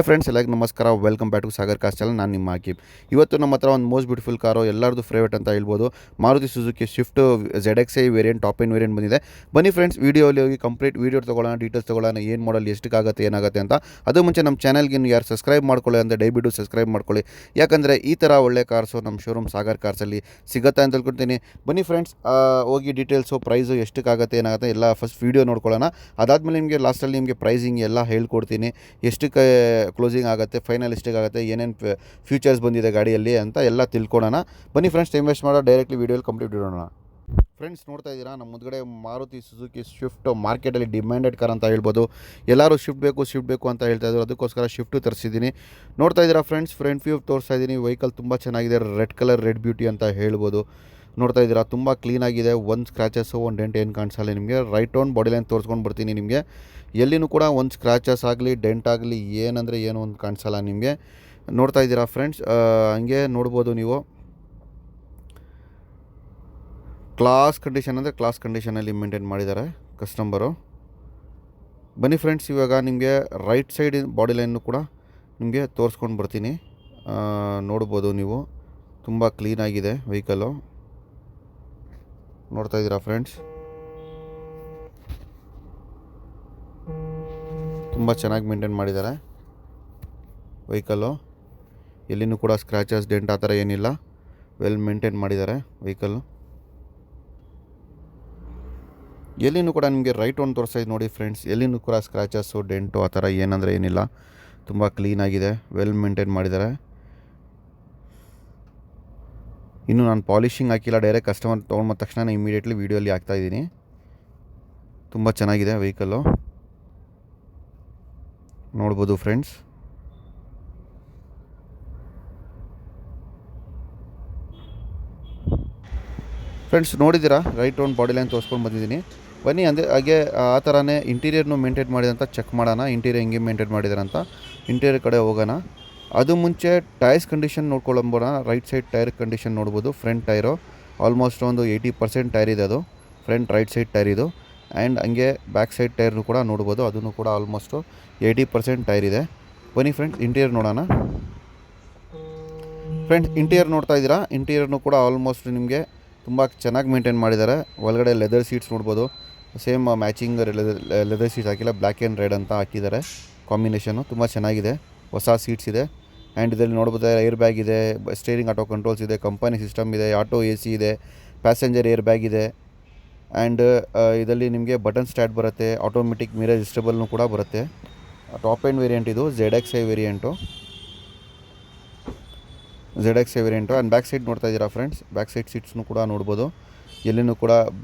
Friends ಎಲ್ಲರಿಗೂ ನಮಸ್ಕಾರ, welcome back to Sagar cars channel. ನಾನು ನಿಮ್ಮ ಆಕಿಬ್. ಇವತ್ತು ನಮ್ಮ ಹತ್ರ ಒಂದು ಮೋಸ್ಟ್ ಬ್ಯೂಟಿಫುಲ್ ಕಾರು, ಎಲ್ಲರದು ಫೇವರೇಟ್ ಅಂತ ಹೇಳ್ಬೋದು, Maruti Suzuki Swift ZXi variant, top end variant ಬಂದಿದೆ. ಬನ್ನಿ ಫ್ರೆಂಡ್ಸ್, ವೀಡಿಯೋಲಿ ಹೋಗಿ ಕಂಪ್ಲೀಟ್ ವೀಡಿಯೋ ತೊಗೊಳ್ಳೋಣ, ಡೀಟೇಲ್ಸ್ ತೊಗೊಳ್ಳೋಣ, ಏನು ಮಾಡಲ್, ಎಷ್ಟಕ್ಕಾಗುತ್ತೆ, ಏನಾಗುತ್ತೆ ಅಂತ. ಅದು ಮುಂಚೆ ನಮ್ಮ ಚಾನಲ್ಗೆ ಯಾರು ಸಬ್ಸ್ಕ್ರೈಬ್ ಮಾಡ್ಕೊಳ್ಳಿ ಅಂದರೆ ದಯವಿಟ್ಟು ಸಬ್ಸ್ಕ್ರೈಬ್ ಮಾಡ್ಕೊಳ್ಳಿ, ಯಾಕಂದರೆ ಈ ಥರ ಒಳ್ಳೆ ಕಾರ್ಸು ನಮ್ಮ ಶೋರೂಮ್ ಸಾಗರ್ ಕಾರ್ಸಲ್ಲಿ ಸಿಗುತ್ತೆ ಅಂತ ತಿಳ್ಕೊಳ್ತೀನಿ. ಬನ್ನಿ ಫ್ರೆಂಡ್ಸ್, ಹೋಗಿ ಡೀಟೇಲ್ಸು, ಪ್ರೈಸು, ಎಷ್ಟಕ್ಕಾಗುತ್ತೆ, ಏನಾಗುತ್ತೆ ಎಲ್ಲ ಫಸ್ಟ್ ವೀಡಿಯೋ ನೋಡ್ಕೊಳ್ಳೋಣ. ಅದಾದಮೇಲೆ ನಿಮಗೆ ಲಾಸ್ಟಲ್ಲಿ ನಿಮಗೆ ಪ್ರೈಸಿಂಗ್ ಎಲ್ಲ ಹೇಳ್ಕೊಡ್ತೀನಿ, ಎಷ್ಟಕ್ಕೆ ಕ್ಲೋಸಿಂಗ್ ಆಗುತ್ತೆ, ಫೈನಲ್ ಎಷ್ಟಿಗಾಗುತ್ತೆ, ಏನೇನು ಫ್ಯೂಚರ್ಸ್ ಬಂದಿದೆ ಗಾಡಿಯಲ್ಲಿ ಅಂತ ಎಲ್ಲ ತಿಳ್ಕೊಳ್ಳೋಣ. ಬನ್ನಿ ಫ್ರೆಂಡ್ಸ್, ಟೈಮ್ ವೇಸ್ಟ್ ಮಾಡೋ ಡೈರೆಕ್ಟ್ಲಿ ವೀಡಿಯೋಲಿ ಕಂಪ್ಲೀಟ್ ಇಡೋಣ. ಫ್ರೆಂಡ್ಸ್, ನೋಡ್ತಾ ಇದ್ದೀರಾ ನಮ್ಮ ಮುಂದ್ಗಡೆ ಮಾರುತಿ ಸುಜುಕಿ ಸ್ವಿಫ್ಟ್ ಮಾರ್ಕೆಟಲ್ಲಿ ಡಿಮ್ಯಾಂಡೆಡ್ ಕಾರ್ ಅಂತ ಹೇಳ್ಬೋದು. ಎಲ್ಲರೂ ಶಿಫ್ಟ್ ಬೇಕು ಅಂತ ಹೇಳ್ತಾ ಇದ್ರು, ಅದಕ್ಕೋಸ್ಕರ ಶಿಫ್ಟು ತರಿಸಿದ್ದೀನಿ. ನೋಡ್ತಾ ಇದ್ದೀರಾ ಫ್ರೆಂಡ್ಸ್, ಫ್ರಂಟ್ ವ್ಯೂ ತೋರಿಸ್ತಾ ಇದ್ದೀನಿ. ವೆಹಿಕಲ್ ತುಂಬ ಚೆನ್ನಾಗಿದೆ, ರೆಡ್ ಕಲರ್, ರೆಡ್ ಬ್ಯೂಟಿ ಅಂತ ಹೇಳ್ಬೋದು. ನೋಡ್ತಾ ಇದ್ದೀರಾ, ತುಂಬ ಕ್ಲೀನಾಗಿದೆ, ಒಂದು ಸ್ಕ್ರ್ಯಾಚಸ್ಸು, ಒಂದು ಡೆಂಟ್ ಏನು ಕಾಣಿಸಲ್ಲ ನಿಮಗೆ. ರೈಟ್ ಆನ್ ಬಾಡಿ ಲೈನ್ ತೋರಿಸ್ಕೊಂಡು ಬರ್ತೀನಿ ನಿಮಗೆ. ಎಲ್ಲಿನೂ ಕೂಡ ಒಂದು ಸ್ಕ್ರ್ಯಾಚಸ್ ಆಗಲಿ, ಡೆಂಟ್ ಆಗಲಿ, ಏನಂದರೆ ಏನು ಒಂದು ಕಾಣಿಸಲ್ಲ ನಿಮಗೆ. ನೋಡ್ತಾ ಇದ್ದೀರಾ ಫ್ರೆಂಡ್ಸ್, ಹಂಗೆ ನೋಡ್ಬೋದು ನೀವು. ಕ್ಲಾಸ್ ಕಂಡೀಷನ್ ಅಂದರೆ ಕ್ಲಾಸ್ ಕಂಡೀಷನಲ್ಲಿ ಮೇಂಟೈನ್ ಮಾಡಿದ್ದಾರೆ ಕಸ್ಟಮರು. ಬನ್ನಿ ಫ್ರೆಂಡ್ಸ್, ಇವಾಗ ನಿಮಗೆ ರೈಟ್ ಸೈಡ್ ಬಾಡಿ ಲೈನು ಕೂಡ ನಿಮಗೆ ತೋರಿಸ್ಕೊಂಡು ಬರ್ತೀನಿ. ನೋಡ್ಬೋದು ನೀವು, ತುಂಬ ಕ್ಲೀನಾಗಿದೆ ವೆಹಿಕಲ್ಲು. ನೋಡ್ತಾ ಇದ್ದೀರಾ ಫ್ರೆಂಡ್ಸ್, ತುಂಬ ಚೆನ್ನಾಗಿ ಮೇಂಟೈನ್ ಮಾಡಿದ್ದಾರೆ ವೆಹಿಕಲ್ಲು. ಎಲ್ಲಿನೂ ಕೂಡ ಸ್ಕ್ರ್ಯಾಚಸ್, ಡೆಂಟ್ ಆ ಥರ ಏನಿಲ್ಲ, ವೆಲ್ ಮೇಂಟೈನ್ ಮಾಡಿದ್ದಾರೆ ವೆಹಿಕಲ್ಲು. ಎಲ್ಲಿನೂ ಕೂಡ ನಿಮಗೆ ರೈಟ್ ಒಂದು ತೋರಿಸ್ತಾ ನೋಡಿ ಫ್ರೆಂಡ್ಸ್, ಎಲ್ಲಿನೂ ಕೂಡ ಸ್ಕ್ರ್ಯಾಚಸ್ಸು, ಡೆಂಟು ಆ ಥರ ಏನಂದರೆ ಏನಿಲ್ಲ, ತುಂಬ ಕ್ಲೀನಾಗಿದೆ, ವೆಲ್ ಮೇಂಟೈನ್ ಮಾಡಿದ್ದಾರೆ. ಇನ್ನು ನಾನು ಪಾಲಿಷಿಂಗ್ ಹಾಕಿಲ್ಲ, ಡೈರೆಕ್ಟ್ ಕಸ್ಟಮರ್ ತೊಗೊಂಡು ತಕ್ಷಣ ಇಮಿಡಿಯೇಟ್ಲಿ ವೀಡಿಯೋಲಿ ಹಾಕ್ತಾಯಿದ್ದೀನಿ. ತುಂಬ ಚೆನ್ನಾಗಿದೆ ವೆಹಿಕಲ್ಲು, ನೋಡ್ಬೋದು ಫ್ರೆಂಡ್ಸ್. ಫ್ರೆಂಡ್ಸ್ ನೋಡಿದ್ದೀರಾ, ರೈಟ್ ರೌಂಡ್ ಬಾಡಿ ಲೈನ್ ತೋರಿಸ್ಕೊಂಡು ಬಂದಿದ್ದೀನಿ. ಬನ್ನಿ ಅಂದರೆ ಹಾಗೆ ಆ ಥರನೇ ಇಂಟೀರಿಯರ್ನು ಮೇಂಟೈನ್ ಮಾಡಿದೆ ಅಂತ ಚೆಕ್ ಮಾಡೋಣ. ಇಂಟೀರಿಯರ್ ಹೆಂಗೆ ಮೇಂಟೈನ್ ಮಾಡಿದ್ದಾರೆ ಅಂತ ಇಂಟೀರಿಯರ್ ಕಡೆ ಹೋಗೋಣ. ಅದು ಮುಂಚೆ ಟೈರ್ಸ್ ಕಂಡೀಷನ್ ನೋಡ್ಕೊಳ್ಳೋಣ. ರೈಟ್ ಸೈಡ್ ಟೈರ್ ಕಂಡೀಷನ್ ನೋಡ್ಬೋದು. ಫ್ರಂಟ್ ಟೈರು ಆಲ್ಮೋಸ್ಟ್ ಒಂದು 80% ಟೈರ್ ಇದೆ, ಅದು ಫ್ರಂಟ್ ರೈಟ್ ಸೈಡ್ ಟೈರ್ ಇದು. ಆ್ಯಂಡ್ ಹಂಗೆ ಬ್ಯಾಕ್ ಸೈಡ್ ಟೈರ್ನು ಕೂಡ ನೋಡ್ಬೋದು, ಅದನ್ನು ಕೂಡ ಆಲ್ಮೋಸ್ಟು 80% ಟೈರ್ ಇದೆ. ಬನ್ನಿ ಫ್ರೆಂಡ್ಸ್, ಇಂಟೀರಿಯರ್ ನೋಡೋಣ. ಫ್ರೆಂಡ್ಸ್, ಇಂಟೀರಿಯರ್ ನೋಡ್ತಾ ಇದ್ದೀರಾ, ಇಂಟೀರಿಯರ್ನು ಕೂಡ ಆಲ್ಮೋಸ್ಟ್ ನಿಮಗೆ ತುಂಬ ಚೆನ್ನಾಗಿ ಮೇಂಟೈನ್ ಮಾಡಿದ್ದಾರೆ. ಒಳಗಡೆ ಲೆದರ್ ಸೀಟ್ಸ್ ನೋಡ್ಬೋದು, ಸೇಮ್ ಮ್ಯಾಚಿಂಗ್ ಲೆದರ್ ಸೀಟ್ಸ್ ಹಾಕಿಲ್ಲ, ಬ್ಲ್ಯಾಕ್ ಆ್ಯಂಡ್ ರೆಡ್ ಅಂತ ಹಾಕಿದ್ದಾರೆ ಕಾಂಬಿನೇಷನು. ತುಂಬ ಚೆನ್ನಾಗಿದೆ, ಹೊಸ ಸೀಟ್ಸ್ ಇದೆ. ಆ್ಯಂಡ್ ಇದರಲ್ಲಿ ನೋಡ್ಬೋದು ಏರ್ ಬ್ಯಾಗ್ ಇದೆ, ಸ್ಟೇರಿಂಗ್ ಆಟೋ ಕಂಟ್ರೋಲ್ಸ್ ಇದೆ, ಕಂಪನಿ ಸಿಸ್ಟಮ್ ಇದೆ, ಆಟೋ AC ಇದೆ, ಪ್ಯಾಸೆಂಜರ್ ಏರ್ ಬ್ಯಾಗ್ ಇದೆ. ಆ್ಯಂಡ್ ಇದರಲ್ಲಿ ನಿಮಗೆ ಬಟನ್ ಸ್ಟಾರ್ಟ್ ಬರುತ್ತೆ, ಆಟೋಮೆಟಿಕ್ ಮಿರರ್ ಅಡ್ಜಸ್ಟಬಲ್ನು ಕೂಡ ಬರುತ್ತೆ. ಟಾಪ್ ಎಂಡ್ ವೇರಿಯಂಟ್ ಇದು, ZXi variant. And back side ನೋಡ್ತಾ ಇದ್ದೀರಾ ಫ್ರೆಂಡ್ಸ್, ಬ್ಯಾಕ್ ಸೈಡ್ ಸೀಟ್ಸ್ನು ಕೂಡ ನೋಡ್ಬೋದು. ಎಲ್ಲಿನೂ ಕೂಡ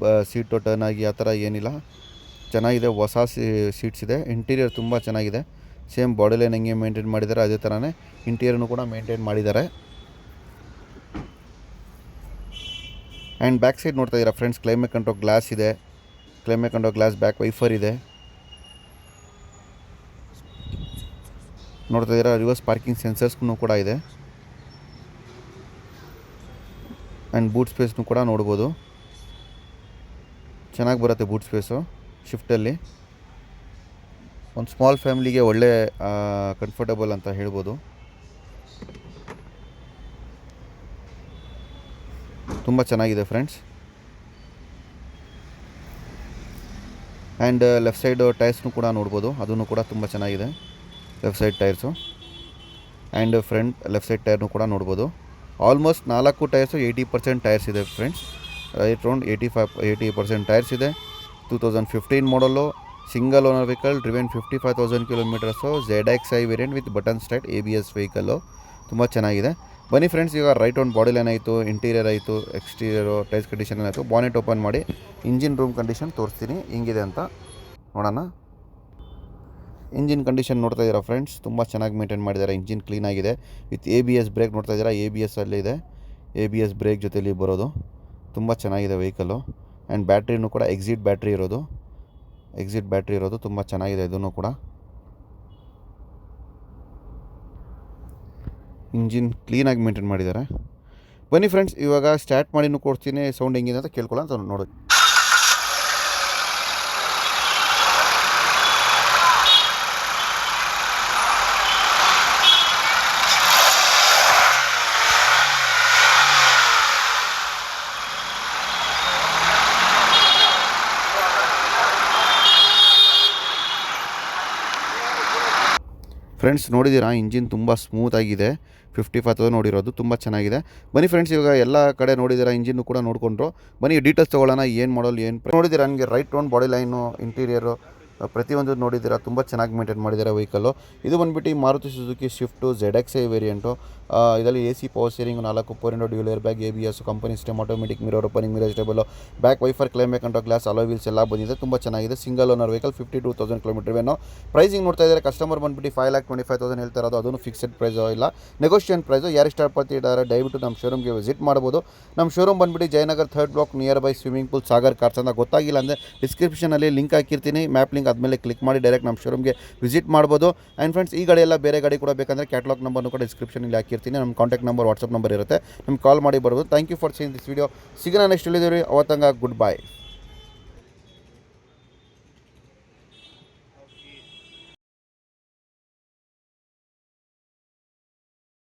ಸೀಟು ಟರ್ನ್ ಆಗಿ ಆ ಥರ ಏನಿಲ್ಲ, ಚೆನ್ನಾಗಿದೆ, ಹೊಸ ಸೀಟ್ಸ್ ಇದೆ. ಇಂಟೀರಿಯರ್ ತುಂಬ ಚೆನ್ನಾಗಿದೆ, ಸೇಮ್ ಬಾಡಿ ಲೈನ್ ಹೆಂಗೆ ಮೇಂಟೈನ್ ಮಾಡಿದ್ದಾರೆ ಅದೇ ಥರನೇ ಇಂಟೀರಿಯರ್ನು ಕೂಡ ಮೇಂಟೈನ್ ಮಾಡಿದ್ದಾರೆ. ಆ್ಯಂಡ್ ಬ್ಯಾಕ್ ಸೈಡ್ ನೋಡ್ತಾ ಇದ್ದೀರಾ ಫ್ರೆಂಡ್ಸ್, ಕ್ಲೈಮೇಟ್ ಕಂಟ್ರೋಲ್ ಗ್ಲಾಸ್ ಇದೆ, climate control glass, back wiper ಇದೆ. ನೋಡ್ತಾ ಇದ್ದೀರಾ, ರಿವರ್ಸ್ ಪಾರ್ಕಿಂಗ್ ಸೆನ್ಸರ್ಸ್ಗೂ ಕೂಡ ಇದೆ. ಆ್ಯಂಡ್ ಬೂಟ್ ಸ್ಪೇಸ್ನು ಕೂಡ ನೋಡ್ಬೋದು, ಚೆನ್ನಾಗಿ ಬರುತ್ತೆ ಬೂಟ್ ಸ್ಪೇಸು ಶಿಫ್ಟಲ್ಲಿ. ಒಂದು ಸ್ಮಾಲ್ ಫ್ಯಾಮಿಲಿಗೆ ಒಳ್ಳೆ ಕಂಫರ್ಟಬಲ್ ಅಂತ ಹೇಳ್ಬೋದು. ತುಂಬ ಚೆನ್ನಾಗಿದೆ ಫ್ರೆಂಡ್ಸ್. ಆ್ಯಂಡ್ ಲೆಫ್ಟ್ ಸೈಡ್ ಟೈರ್ಸ್ನು ಕೂಡ ನೋಡ್ಬೋದು, ಅದನ್ನು ಕೂಡ ತುಂಬ ಚೆನ್ನಾಗಿದೆ left side tyres. And front left side ಟೈರ್ನು ಕೂಡ ನೋಡ್ಬೋದು. ಆಲ್ಮೋಸ್ಟ್ 4 ಟೈರ್ಸು 80% ಟೈರ್ಸ್ ಇದೆ ಫ್ರೆಂಡ್ಸ್. ರೈಟ್ ರೌಂಡ್ 80% ಟೈರ್ಸ್ ಇದೆ. 2015 model, single owner vehicle, driven 55,000 kilometres, ZXi variant with button start ABS vehicle, ತುಂಬ ಚೆನ್ನಾಗಿದೆ. ಬನ್ನಿ ಫ್ರೆಂಡ್ಸ್, ಈಗ ರೈಟ್ ಆನ್ ಬಾಡಿ ಲೈನ್ ಆಯಿತು, ಇಂಟೀರಿಯರ್ ಆಯಿತು, ಎಕ್ಸ್ಟೀರಿಯರು, ಟೈರ್ಸ್ ಕಂಡೀಷನ್ ಆಯಿತು. ಬಾನೆಟ್ ಓಪನ್ ಮಾಡಿ ಇಂಜಿನ್ ರೂಮ್ ಕಂಡೀಷನ್ ತೋರಿಸ್ತೀನಿ ಹೆಂಗಿದೆ ಅಂತ ನೋಡೋಣ. ಇಂಜಿನ್ ಕಂಡೀಷನ್ ನೋಡ್ತಾ ಇದ್ದೀರಾ ಫ್ರೆಂಡ್ಸ್, ತುಂಬ ಚೆನ್ನಾಗಿ ಮೇಂಟೈನ್ ಮಾಡಿದ್ದಾರೆ. ಇಂಜಿನ್ ಕ್ಲೀನಾಗಿದೆ, ವಿತ್ ABS ಬ್ರೇಕ್ ನೋಡ್ತಾ ಇದ್ದೀರಾ, ABS ಅಲ್ಲಿದೆ, ABS ಬ್ರೇಕ್ ಜೊತೆಲಿ ಬರೋದು. ತುಂಬ ಚೆನ್ನಾಗಿದೆ ವೆಹಿಕಲ್ಲು. ಆ್ಯಂಡ್ ಬ್ಯಾಟ್ರಿನೂ ಕೂಡ ಎಕ್ಸಿಟ್ ಬ್ಯಾಟ್ರಿ ಇರೋದು, ತುಂಬ ಚೆನ್ನಾಗಿದೆ ಇದನ್ನು ಕೂಡ. ಇಂಜಿನ್ ಕ್ಲೀನಾಗಿ ಮೇಂಟೈನ್ ಮಾಡಿದ್ದಾರೆ. ಬನ್ನಿ ಫ್ರೆಂಡ್ಸ್, ಇವಾಗ ಸ್ಟಾರ್ಟ್ ಮಾಡಿನೂ ಕೊಡ್ತೀನಿ, ಸೌಂಡ್ ಹೆಂಗಿದೆ ಅಂತ ಕೇಳ್ಕೊಳ್ಳೋ ಅಂತ ನೋಡಿ. ಫ್ರೆಂಡ್ಸ್ ನೋಡಿದ್ದೀರಾ ಇಂಜಿನ್ ತುಂಬ ಸ್ಮೂತಾಗಿದೆ. 55,000 ನೋಡಿರೋದು ತುಂಬ ಚೆನ್ನಾಗಿದೆ. ಬನ್ನಿ ಫ್ರೆಂಡ್ಸ್, ಇವಾಗ ಎಲ್ಲ ಕಡೆ ನೋಡಿದ್ದೀರಾ, ಇಂಜಿನ್ನು ಕೂಡ ನೋಡಿಕೊಂಡ್ರು. ಬನ್ನಿ ಡೀಟೇಲ್ಸ್ ತೊಗೊಳ್ಳೋಣ. ಏನು ಮಾಡಲ್ ಏನು ನೋಡಿದ್ದೀರಾ, ನನಗೆ right round body line, interior ಪ್ರತಿಯೊಂದು ನೋಡಿದ್ದೀರಾ, ತುಂಬ ಚೆನ್ನಾಗಿ ಮೇಂಟೈನ್ ಮಾಡಿದ್ದಾರೆ ವೆಹಿಕಲ್ಲು. ಇದು ಬಂದುಬಿಟ್ಟು Maruti Suzuki Swift ZXi variant. ಇದರಲ್ಲಿ AC power steering, 4 4 dual air bag, ABS, company system, automatic mirror opening, mirror stable, back wiper, climate control glass, alloy wheels ಎಲ್ಲ ಬಂದಿದೆ. ತುಂಬ ಚೆನ್ನಾಗಿದೆ. ಸಿಂಗಲ್ ಓನರ್ ವೆಹಿಕಲ್, 52,000 ಕಿಲೋಮೀಟರ್ ವೇನು. Pricing ನೋಡ್ತಾ ಇದ್ದಾರೆ ಕಸ್ಟಮರ್ ಬಂದುಬಿಟ್ಟು 5,25,000 ಹೇಳ್ತಾ ಇರೋದು. ಅದನ್ನು ಫಿಕ್ಸೆಡ್ ಪ್ರೈಸು ಇಲ್ಲ, ನೆಗೋಷಿಯೇಷನ್ ಪ್ರೈಸು. ಯಾರು ಇಷ್ಟಪಡ್ತಿದ್ದಾರೆ ದಯವಿಟ್ಟು ನಮ್ಮ ಶೋರೂಮ್ಗೆ ವಿಸಿಟ್ ಮಾಡ್ಬೋದು. ನಮ್ಮ ಶೋರೂಮ್ ಬಂದುಬಿಟ್ಟು Jayanagar 3rd block, near by swimming pool, Sagar cars ಅಂತ. ಗೊತ್ತಾಗಿಲ್ಲ ಅಂದರೆ ಡಿಸ್ಕ್ರಿಪ್ಷನಲ್ಲಿ ಲಿಂಕ್ ಹಾಕಿರ್ತೀನಿ, ಮ್ಯಾಪ್ ಲಿಂಕ್. ಆದಮೇಲೆ ಕ್ಲಿಕ್ ಮಾಡಿ ಡೈರೆಕ್ಟ್ ನಮ್ಮ ಶೋರೂಮ್ಗೆ ವಿಸಿಟ್ ಮಾಡ್ಬೋದು. ಆ್ಯಂಡ್ ಫ್ರೆಂಡ್ಸ್, ಈ ಗಾಡಿ ಎಲ್ಲ ಬೇರೆ ಗಾಡಿ ಕೂಡ ಬೇಕಂದರೆ ಕ್ಯಾಟ್ಲಾಗ್ ನಂಬರ್ನು ಕೂಡ ಡಿಸ್ಕ್ರಿಪ್ಷನಲ್ಲಿ ಹಾಕಿರ್ತೀನಿ. ನಮ್ಮ ಕಾಂಟ್ಯಾಕ್ಟ್ ನಂಬರ್, ವಾಟ್ಸಪ್ ನಂಬರ್ ಇರುತ್ತೆ, ನಮ್ಗೆ ಕಾಲ್ ಮಾಡಿ ಬರ್ಬೋದು. Thank you for seeing this video. ಸಿಗೋಣ ನೆಕ್ಸ್ಟ್ ಹೇಳಿದ್ದೀವಿ. ಅವತ್ತಂಗ ಗುಡ್ ಬೈ.